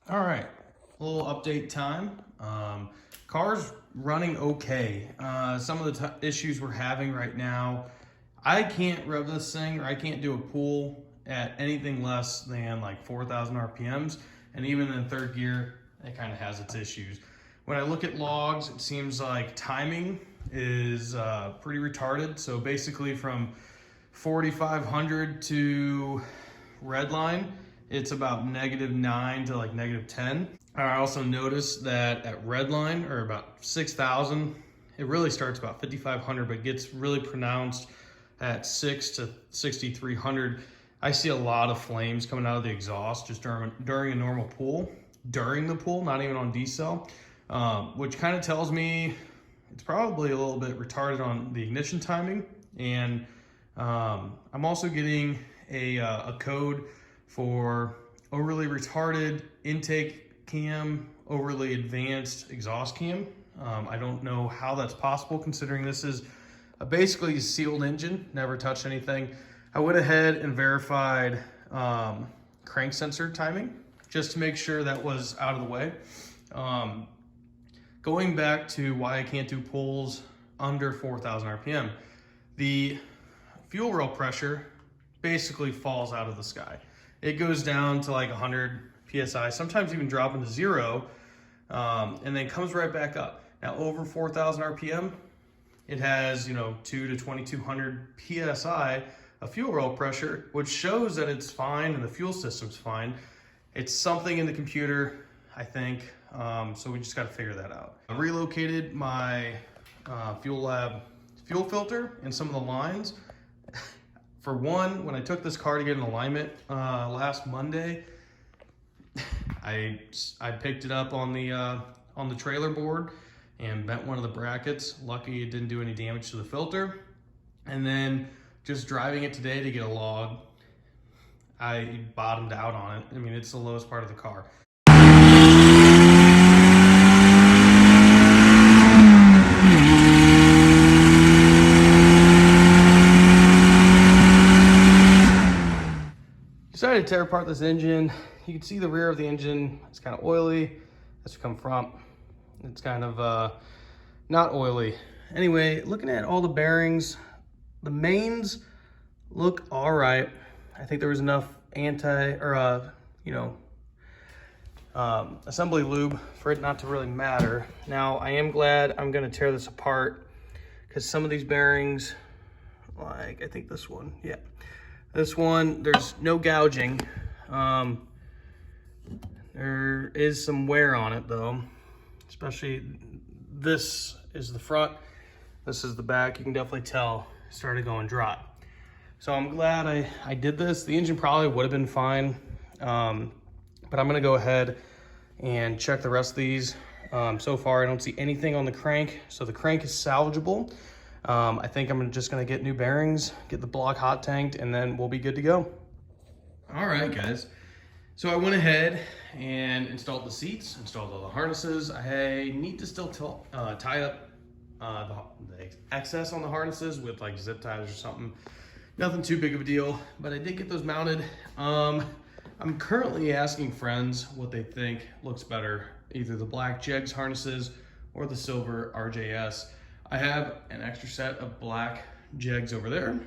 All right, a little update time. Car's running okay. Some of the issues we're having right now, I can't rev this thing, or I can't do a pull at anything less than like 4,000 RPMs. And even in third gear, it kind of has its issues. When I look at logs, it seems like timing is pretty retarded. So basically from 4,500 to red line, it's about -9 to like -10. I also noticed that at red line, or about 6,000, it really starts about 5,500, but gets really pronounced at 6 to 6,300. I see a lot of flames coming out of the exhaust just during a normal pull, during the pull, not even on decel, which kind of tells me it's probably a little bit retarded on the ignition timing. And I'm also getting a code for overly retarded intake cam, overly advanced exhaust cam. I don't know how that's possible considering this is basically a sealed engine, never touched anything. I went ahead and verified crank sensor timing just to make sure that was out of the way. Going back to why I can't do pulls under 4,000 RPM, the fuel rail pressure basically falls out of the sky. It goes down to like 100 PSI, sometimes even dropping to 0, and then comes right back up. Now over 4,000 RPM, it has, 2 to 2,200 PSI of fuel rail pressure, which shows that it's fine and the fuel system's fine. It's something in the computer, I think, so we just got to figure that out. I relocated my Fuel Lab fuel filter and some of the lines. For one, when I took this car to get an alignment last Monday, I picked it up on the trailer board and bent one of the brackets. Lucky it didn't do any damage to the filter. And then just driving it today to get a log, I bottomed out on it. I mean, it's the lowest part of the car. Decided to tear apart this engine. You can see the rear of the engine. It's kind of oily. That's come from. It's kind of not oily. Anyway, looking at all the bearings, the mains look all right. I think there was enough assembly lube for it not to really matter. Now, I am glad I'm gonna tear this apart because some of these bearings, like I think this one, yeah. This one, there's no gouging. There is some wear on it though, especially this is the front, this is the back. You can definitely tell it started going dry. So I'm glad I did this. The engine probably would have been fine, but I'm gonna go ahead and check the rest of these. So far, I don't see anything on the crank, so the crank is salvageable. I think I'm just gonna get new bearings, get the block hot tanked, and then we'll be good to go. All right, guys. So I went ahead and installed the seats, installed all the harnesses. I need to still tie up the excess on the harnesses with like zip ties or something. Nothing too big of a deal, but I did get those mounted. I'm currently asking friends what they think looks better, either the black Jegs harnesses or the silver RJS. I have an extra set of black Jegs over there.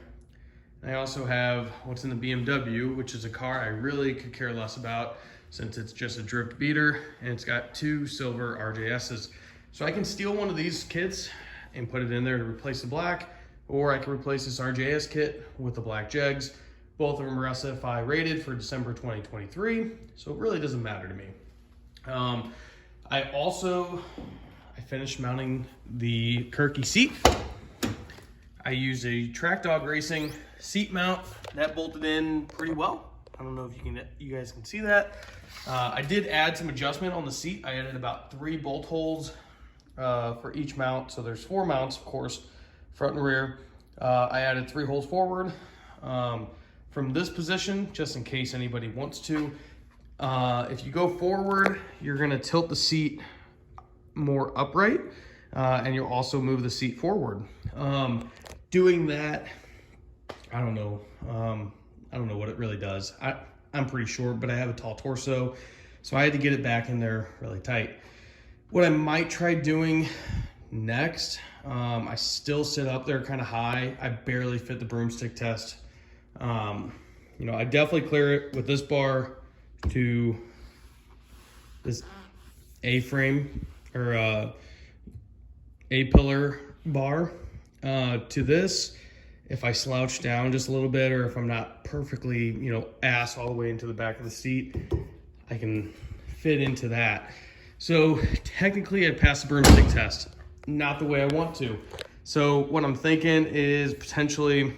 I also have what's in the BMW, which is a car I really could care less about since it's just a drift beater and it's got 2 silver RJSs. So I can steal one of these kits and put it in there to replace the black, or I can replace this RJS kit with the black Jegs. Both of them are SFI rated for December 2023, so it really doesn't matter to me. I finished mounting the Kirkey seat. I used a Track Dog Racing seat mount that bolted in pretty well. I don't know if you guys can see that. I did add some adjustment on the seat. I added about 3 bolt holes for each mount. So there's 4 mounts, of course, front and rear. I added 3 holes forward. From this position, just in case anybody wants to, if you go forward, you're gonna tilt the seat more upright, and you'll also move the seat forward. Doing that, I don't know what it really does. I'm pretty short, but I have a tall torso. So I had to get it back in there really tight. What I might try doing next, I still sit up there kind of high. I barely fit the broomstick test. You know, I definitely clear it with this bar to this A-frame or A-pillar bar. To this, if I slouch down just a little bit, or if I'm not perfectly, you know, ass all the way into the back of the seat, I can fit into that. So technically I'd pass the broomstick test, not the way I want to. So what I'm thinking is potentially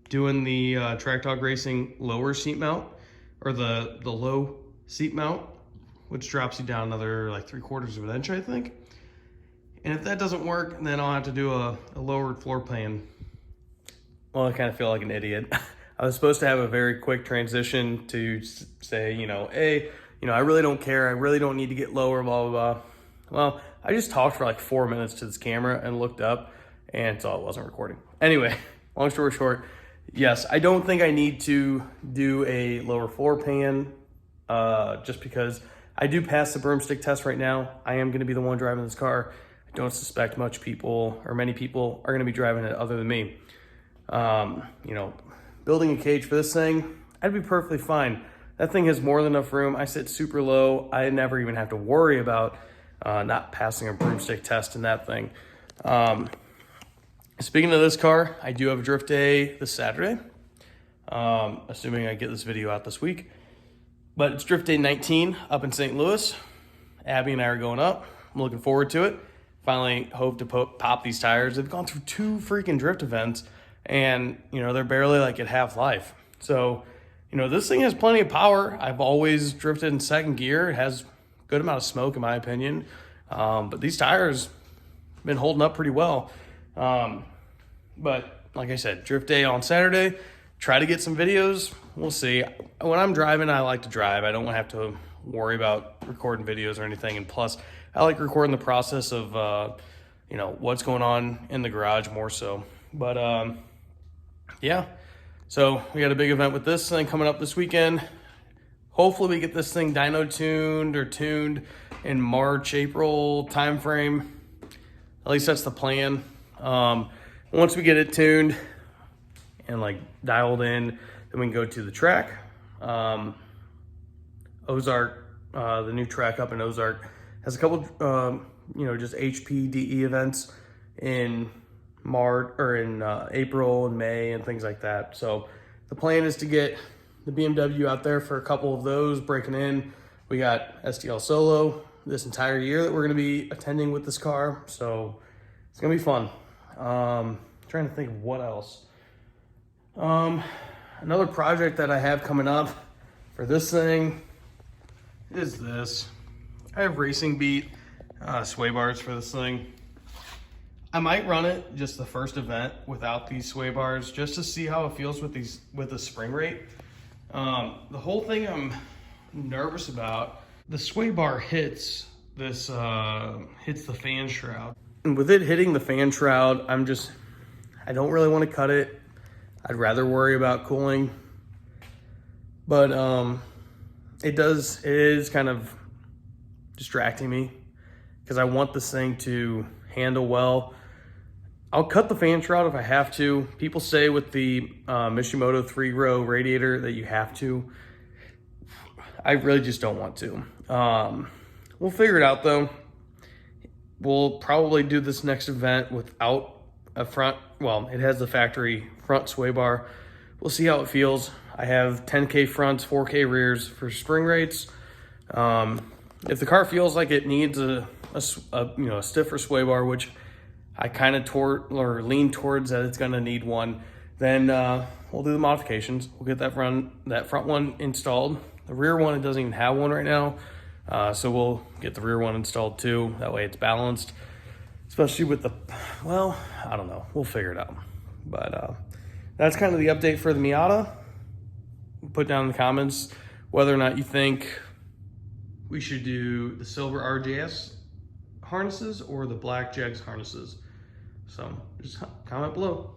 doing the Track Dog Racing lower seat mount, or the low seat mount, which drops you down another like 3/4 of an inch, I think. And if that doesn't work, then I'll have to do a lowered floor plan. Well, I kind of feel like an idiot. I was supposed to have a very quick transition to say, you know, hey, you know, I really don't care. I really don't need to get lower, blah, blah, blah. Well, I just talked for like 4 minutes to this camera and looked up, and so it wasn't recording. Anyway, long story short, yes, I don't think I need to do a lower floor pan just because I do pass the broomstick test right now. I am going to be the one driving this car. I don't suspect many people are going to be driving it other than me. You know, building a cage for this thing, I'd be perfectly fine. That thing has more than enough room. I sit super low. I never even have to worry about not passing a broomstick test in that thing. Speaking of this car, I do have a drift day this Saturday, assuming I get this video out this week. But it's drift day 19 up in St. Louis. Abby and I are going up. I'm looking forward to it. Finally hope to pop these tires. They've gone through 2 freaking drift events, and you know, they're barely like at half life. So, you know, this thing has plenty of power. I've always drifted in second gear. It has a good amount of smoke in my opinion. But these tires have been holding up pretty well. But like I said, drift day on Saturday, try to get some videos. We'll see. When I'm driving, I like to drive. I don't have to worry about recording videos or anything. And plus, I like recording the process of, you know, what's going on in the garage more so. But, yeah. So we got a big event with this thing coming up this weekend. Hopefully we get this thing dyno tuned or tuned in March, April timeframe. At least that's the plan. Once we get it tuned and like dialed in, then we can go to the track. Ozark, the new track up in Ozark, has a couple, you know, just HPDE events in March or in April and May and things like that. So the plan is to get the BMW out there for a couple of those, breaking in. We got STL Solo this entire year that we're going to be attending with this car. So it's going to be fun. Trying to think of what else. Another project that I have coming up for this thing is this. I have Racing Beat sway bars for this thing. I might run it just the first event without these sway bars just to see how it feels with the spring rate. The whole thing I'm nervous about, the sway bar hits this hits the fan shroud. And with it hitting the fan shroud, I don't really want to cut it. I'd rather worry about cooling. But it is kind of distracting me because I want this thing to handle well. I'll cut the fan shroud if I have to. People say with the Mishimoto 3-row radiator that you have to. I really just don't want to. We'll figure it out though. We'll probably do this next event without a front. Well, it has the factory front sway bar. We'll see how it feels. I have 10K fronts, 4K rears for spring rates. If the car feels like it needs a stiffer sway bar, which I kind of lean towards that it's gonna need one, then we'll do the modifications. We'll get that front one installed. The rear one, it doesn't even have one right now. So we'll get the rear one installed too. That way it's balanced, especially with well, I don't know. We'll figure it out. But that's kind of the update for the Miata. Put down in the comments whether or not you think we should do the silver RJS harnesses or the black Jegs harnesses. So just comment below.